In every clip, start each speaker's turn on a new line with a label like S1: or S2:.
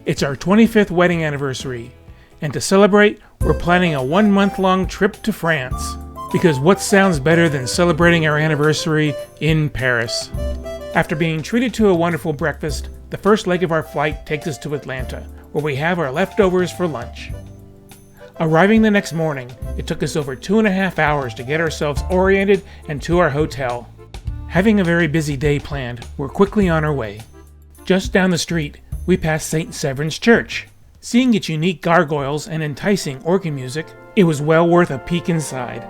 S1: It's our 25th wedding anniversary, and to celebrate, we're planning a 1-month-long trip to France. Because what sounds better than celebrating our anniversary in Paris? After being treated to a wonderful breakfast, the first leg of our flight takes us to Atlanta, where we have our leftovers for lunch. Arriving the next morning, it took us over 2.5 hours to get ourselves oriented and to our hotel. Having a very busy day planned, we're quickly on our way. Just down the street, we passed St. Severin's Church. Seeing its unique gargoyles and enticing organ music, it was well worth a peek inside.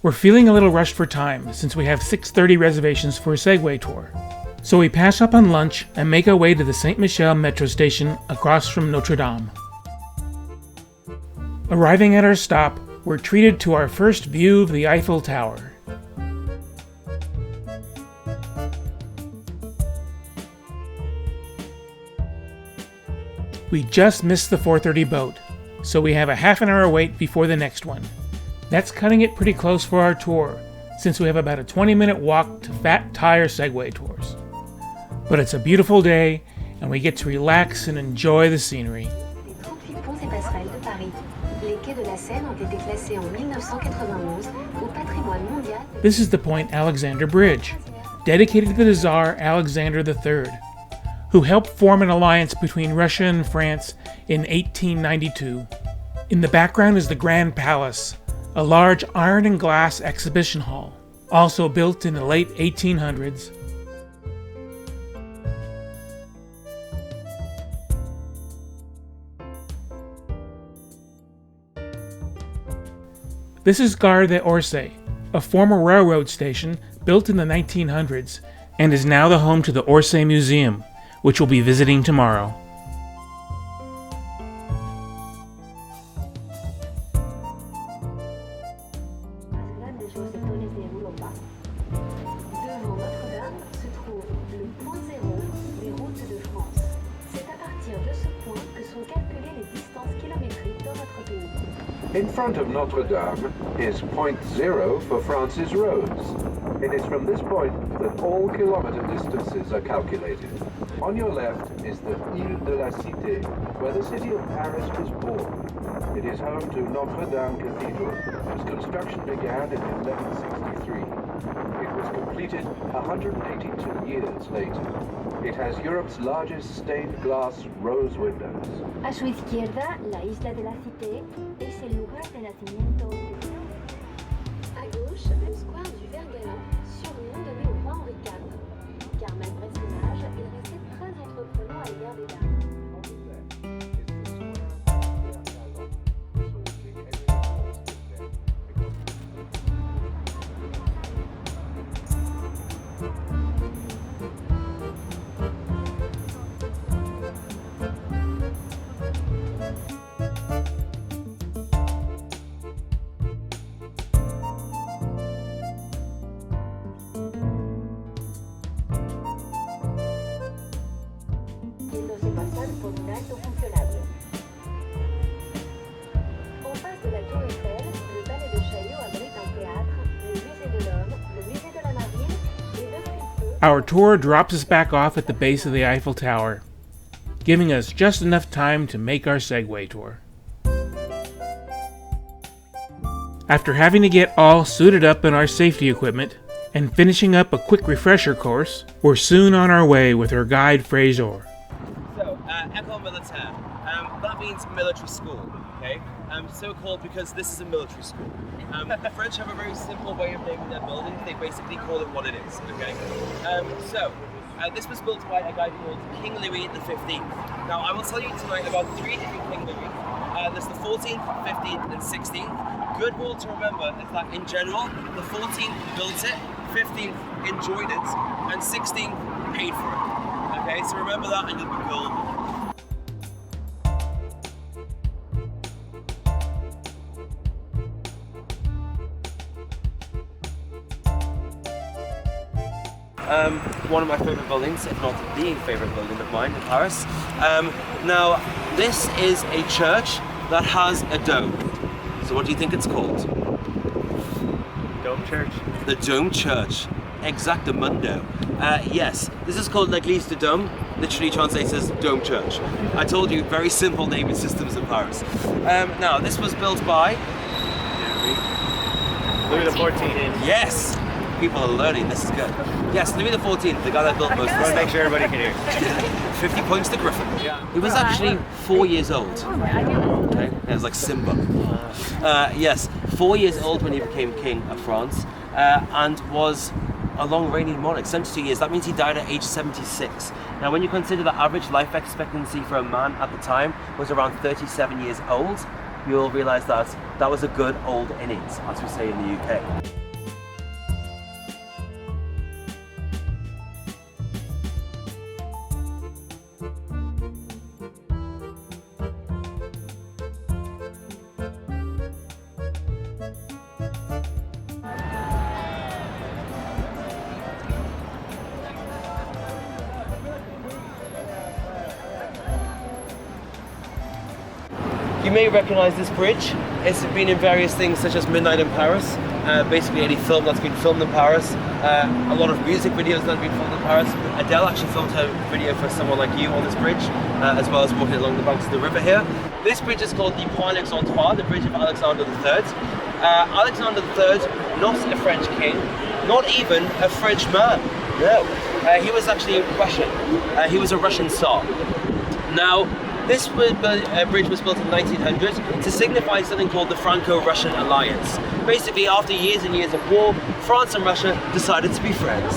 S1: We're feeling a little rushed for time since we have 6:30 reservations for a Segway Tour. So we pass up on lunch and make our way to the SaintChapelle metro station across from Notre Dame. Arriving at our stop, we're treated to our first view of the Eiffel Tower. We just missed the 4:30 boat, so we have a half an hour wait before the next one. That's cutting it pretty close for our tour, since we have about a 20-minute walk to Fat Tire Segway Tours. But it's a beautiful day, and we get to relax and enjoy the scenery. This is the Point Alexander Bridge, dedicated to the Tsar Alexander III, who helped form an alliance between Russia and France in 1892. In the background is the Grand Palace, a large iron and glass exhibition hall, also built in the late 1800s. This is Gare dOrsay, a former railroad station built in the 1900s and is now the home to the Orsay Museum, which we'll be visiting tomorrow.
S2: In front of Notre Dame is Point Zero for France's roads. It is from this point that all kilometer distances are calculated. On your left is the Ile de la Cité, where the city of Paris was born. It is home to Notre Dame Cathedral, whose construction began in 1163. It was completed 182 years later. It has Europe's largest stained glass rose windows.
S3: A su izquierda, la Isla de la Cité es el lugar de nacimiento. À gauche, le square du Vert-Galant, surnom donné au roi Henri IV. Car malgré son âge, il restait très entreprenant à l'égard des dames.
S1: Our tour drops us back off at the base of the Eiffel Tower, giving us just enough time to make our Segway tour. After having to get all suited up in our safety equipment and finishing up a quick refresher course, we're soon on our way with our guide Fraser.
S4: So, École Militaire, that means military school, okay? So called because this is a military school. The French have a very simple way of naming their buildings. They basically call it what it is, okay? This was built by a guy called King Louis XV. Now, I will tell you tonight about 3 different King Louis. There's the 14th, 15th, and 16th. Good rule to remember is that in general, the 14th built it, 15th enjoyed it, and 16th paid for it. Okay, so remember that and you'll be cool. One of my favourite buildings, if not the favourite building of mine in Paris. Now, this is a church that has a dome. So what do you think it's called?
S5: Dome Church.
S4: The Dome Church. Exactamundo. Yes, this is called L'Église de Dôme, literally translates as Dome Church. I told you, very simple naming systems in Paris. Now, this was built by...
S5: Louis XIV.
S4: Yes! People are learning, this is good. Yes, Louis XIV, the guy that built most of
S5: I want to
S4: the
S5: make
S4: stuff.
S5: sure everybody can hear.
S4: 50 points to Griffin.
S5: Yeah.
S4: He was actually 4 years old. Okay, it was like Simba. Yes, 4 years old when he became king of France, and was a long reigning monarch, 72 years. That means he died at age 76. Now, when you consider the average life expectancy for a man at the time was around 37 years old, you'll realise that that was a good old innings, as we say in the UK. You may recognise this bridge. It's been in various things such as Midnight in Paris, basically any film that's been filmed in Paris, a lot of music videos that have been filmed in Paris. Adele actually filmed her video for Someone Like You on this bridge, as well as walking along the banks of the river here. This bridge is called the Pont Alexandrois, the bridge of Alexander III. Alexander III, not a French king, not even a French man, no. He was actually Russian. He was a Russian Tsar. Now, this bridge was built in 1900 to signify something called the Franco-Russian Alliance. Basically, after years and years of war, France and Russia decided to be friends.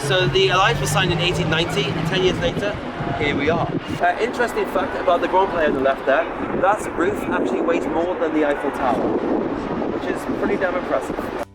S4: So the alliance was signed in 1890, and 10 years later, here we are. Interesting fact about the Grand Palais on the left there, that roof actually weighs more than the Eiffel Tower, which is pretty damn impressive.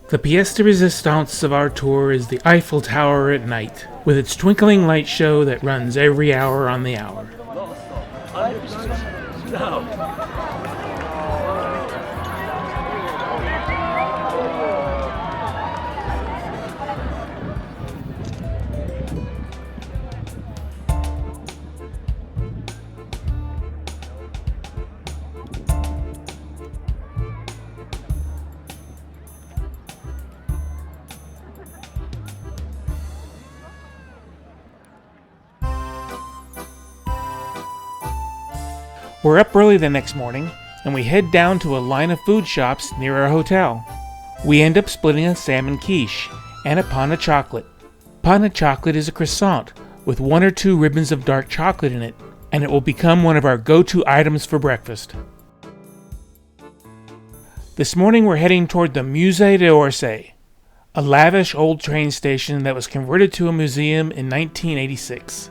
S1: The pièce de résistance of our tour is the Eiffel Tower at night, with its twinkling light show that runs every hour on the hour. We're up early the next morning, and we head down to a line of food shops near our hotel. We end up splitting a salmon quiche and a pain de chocolate. Pain de chocolate is a croissant with 1 or 2 ribbons of dark chocolate in it, and it will become one of our go-to items for breakfast. This morning we're heading toward the Musée dOrsay, a lavish old train station that was converted to a museum in 1986.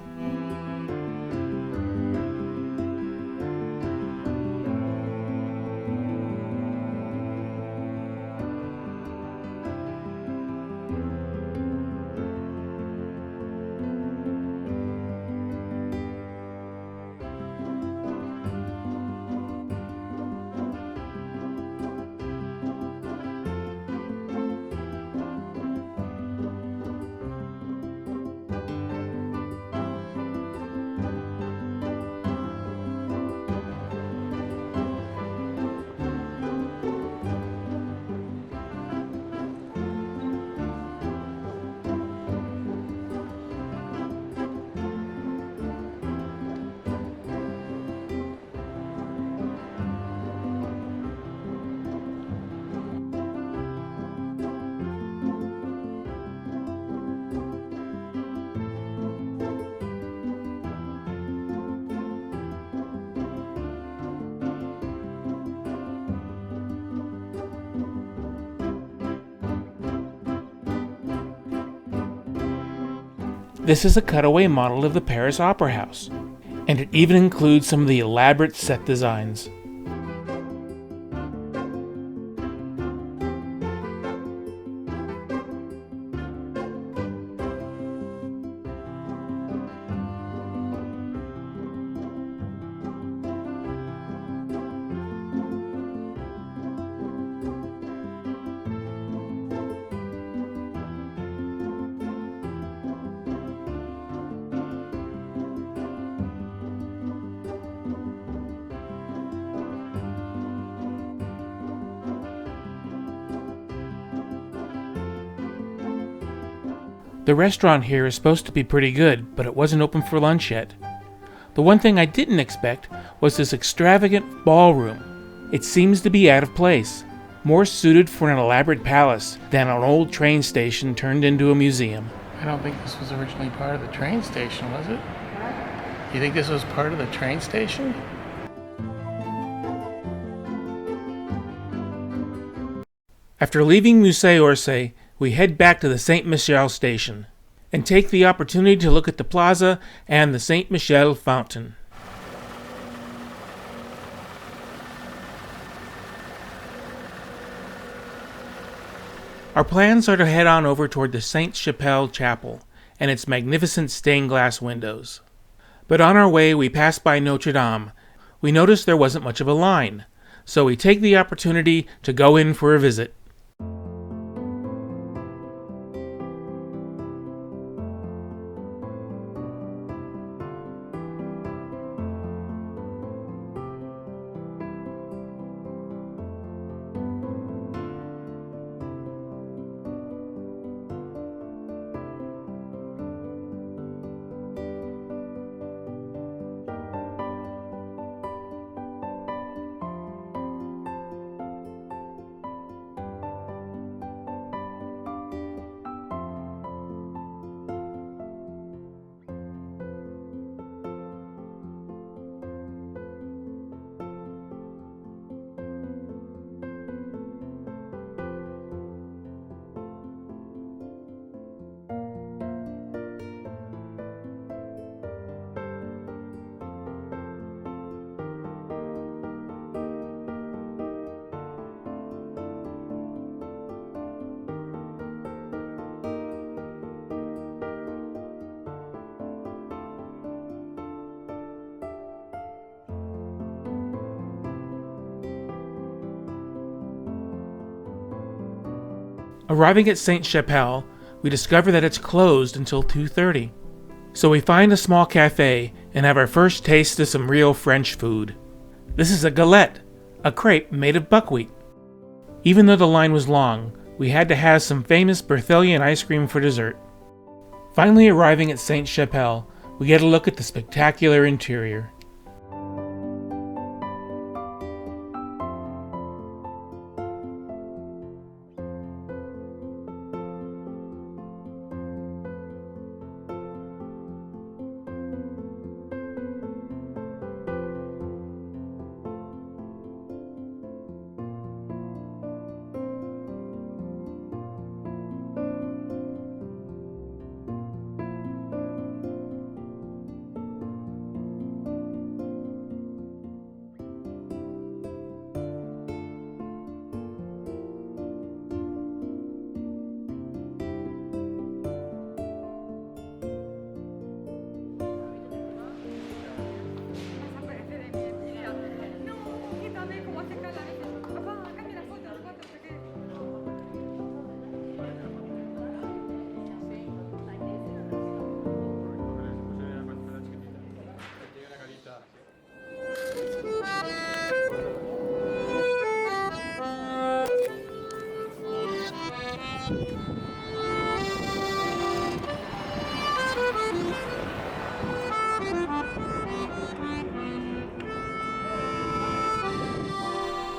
S1: This is a cutaway model of the Paris Opera House, and it even includes some of the elaborate set designs. The restaurant here is supposed to be pretty good, but it wasn't open for lunch yet. The one thing I didn't expect was this extravagant ballroom. It seems to be out of place, more suited for an elaborate palace than an old train station turned into a museum.
S6: I don't think this was originally part of the train station, was it? You think this was part of the train station?
S1: After leaving Musée dOrsay, we head back to the Saint-Michel station and take the opportunity to look at the plaza and the Saint-Michel fountain. Our plans are to head on over toward the SaintChapelle chapel and its magnificent stained glass windows. But on our way we pass by Notre Dame. We notice there wasn't much of a line, so we take the opportunity to go in for a visit. Arriving at Saint-Chapelle, we discover that it's closed until 2:30. So we find a small cafe and have our first taste of some real French food. This is a galette, a crepe made of buckwheat. Even though the line was long, we had to have some famous Berthelian ice cream for dessert. Finally arriving at Saint-Chapelle, we get a look at the spectacular interior.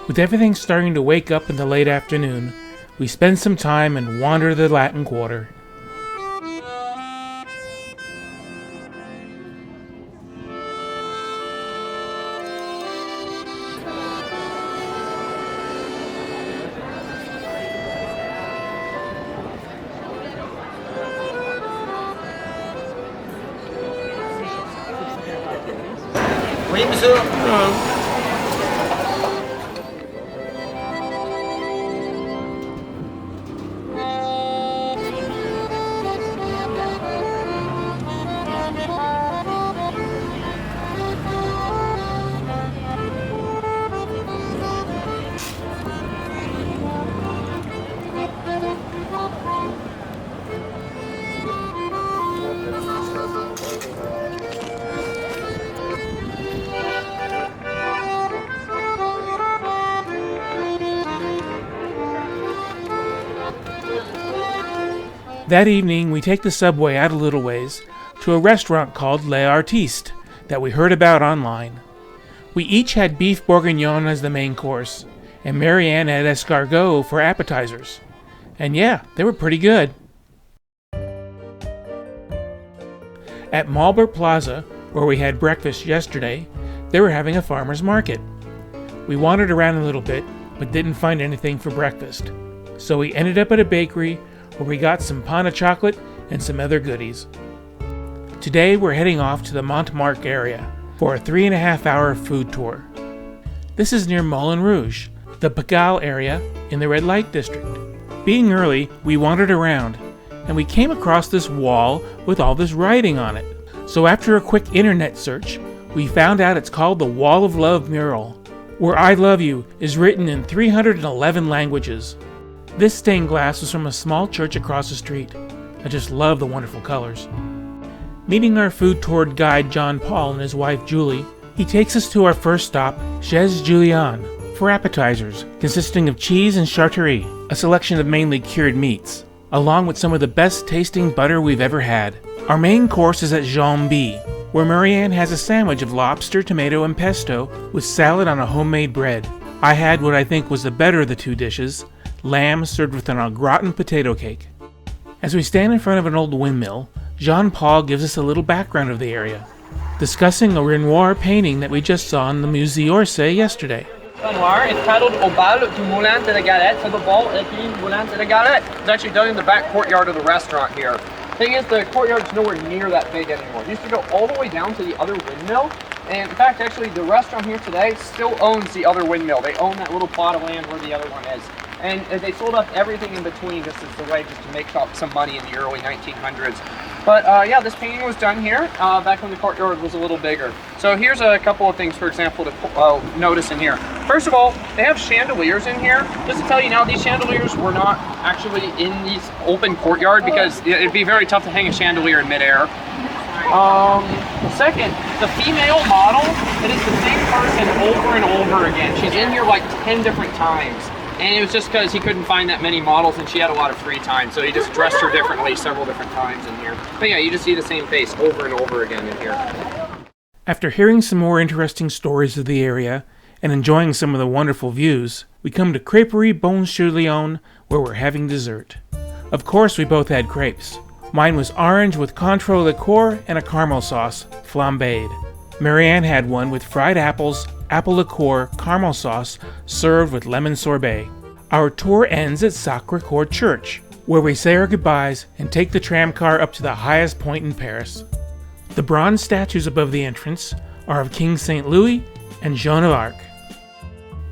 S1: With everything starting to wake up in the late afternoon, we spend some time and wander the Latin Quarter.
S4: Oui, monsieur.
S1: That evening, we take the subway out a little ways to a restaurant called Les Artistes that we heard about online. We each had beef bourguignon as the main course, and Marianne had escargot for appetizers. And yeah, they were pretty good. At Montmartre Plaza, where we had breakfast yesterday, they were having a farmer's market. We wandered around a little bit, but didn't find anything for breakfast. So we ended up at a bakery where we got some pain au chocolate and some other goodies. Today we're heading off to the Montmartre area for a 3.5-hour food tour. This is near Moulin Rouge, the Pigalle area in the red light district. Being early, we wandered around, and we came across this wall with all this writing on it. So after a quick internet search, we found out it's called the Wall of Love mural, where I love you is written in 311 languages. This stained glass was from a small church across the street. I just love the wonderful colors. Meeting our food tour guide John Paul and his wife Julie, he takes us to our first stop, Chez Julien, for appetizers, consisting of cheese and charcuterie, a selection of mainly cured meats, along with some of the best tasting butter we've ever had. Our main course is at Jean B, where Marianne has a sandwich of lobster, tomato, and pesto with salad on a homemade bread. I had what I think was the better of the two dishes, lamb served with an au gratin potato cake. As we stand in front of an old windmill, Jean-Paul gives us a little background of the area, discussing a Renoir painting that we just saw in the Musée dOrsay yesterday.
S7: Renoir, it's titled Au bal du Moulin de la Galette, so the ball at the Moulin de la Galette. It's actually done in the back courtyard of the restaurant here. Thing is, the courtyard's nowhere near that big anymore. It used to go all the way down to the other windmill, and in fact, actually, the restaurant here today still owns the other windmill. They own that little plot of land where the other one is. And they sold off everything in between just as the way just to make up some money in the early 1900s. But yeah, this painting was done here back when the courtyard was a little bigger. So here's a couple of things, for example, to notice in here. First of all, they have chandeliers in here. Just to tell you now, these chandeliers were not actually in this open courtyard because it'd be very tough to hang a chandelier in midair. Second, the female model, it is the same person over and over again. She's in here like 10 different times. And it was just because he couldn't find that many models and she had a lot of free time, so he just dressed her differently several different times in here. But yeah, you just see the same face over and over again in here.
S1: After hearing some more interesting stories of the area and enjoying some of the wonderful views, we come to Crêperie Bon-sur-Lion, where we're having dessert. Of course, we both had crepes. Mine was orange with Cointreau liqueur and a caramel sauce, flambéed. Marianne had one with fried apples, apple liqueur, caramel sauce, served with lemon sorbet. Our tour ends at Sacré-Cœur Church, where we say our goodbyes and take the tram car up to the highest point in Paris. The bronze statues above the entrance are of King St. Louis and Joan of Arc.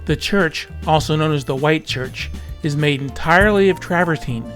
S1: The church, also known as the White Church, is made entirely of travertine.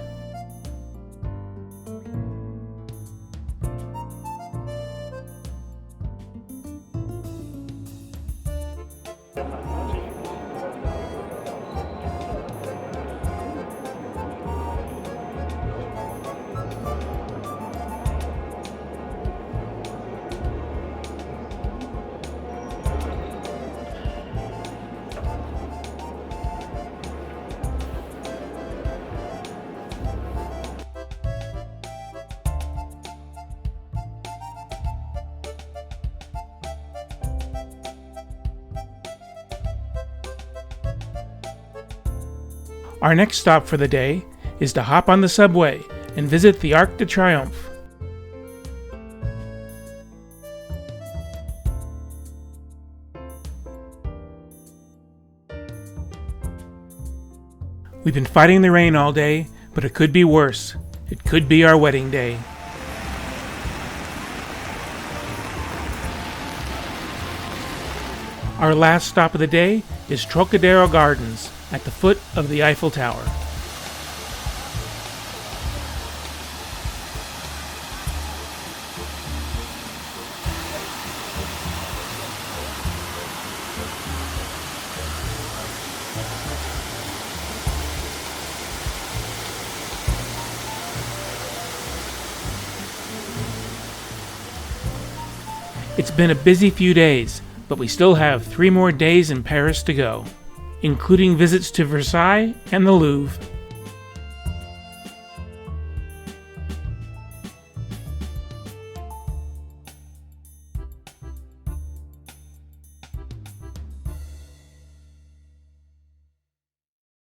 S1: Our next stop for the day is to hop on the subway and visit the Arc de Triomphe. We've been fighting the rain all day, but it could be worse. It could be our wedding day. Our last stop of the day is Trocadero Gardens at the foot of the Eiffel Tower. It's been a busy few days, but we still have 3 more days in Paris to go, including visits to Versailles and the Louvre.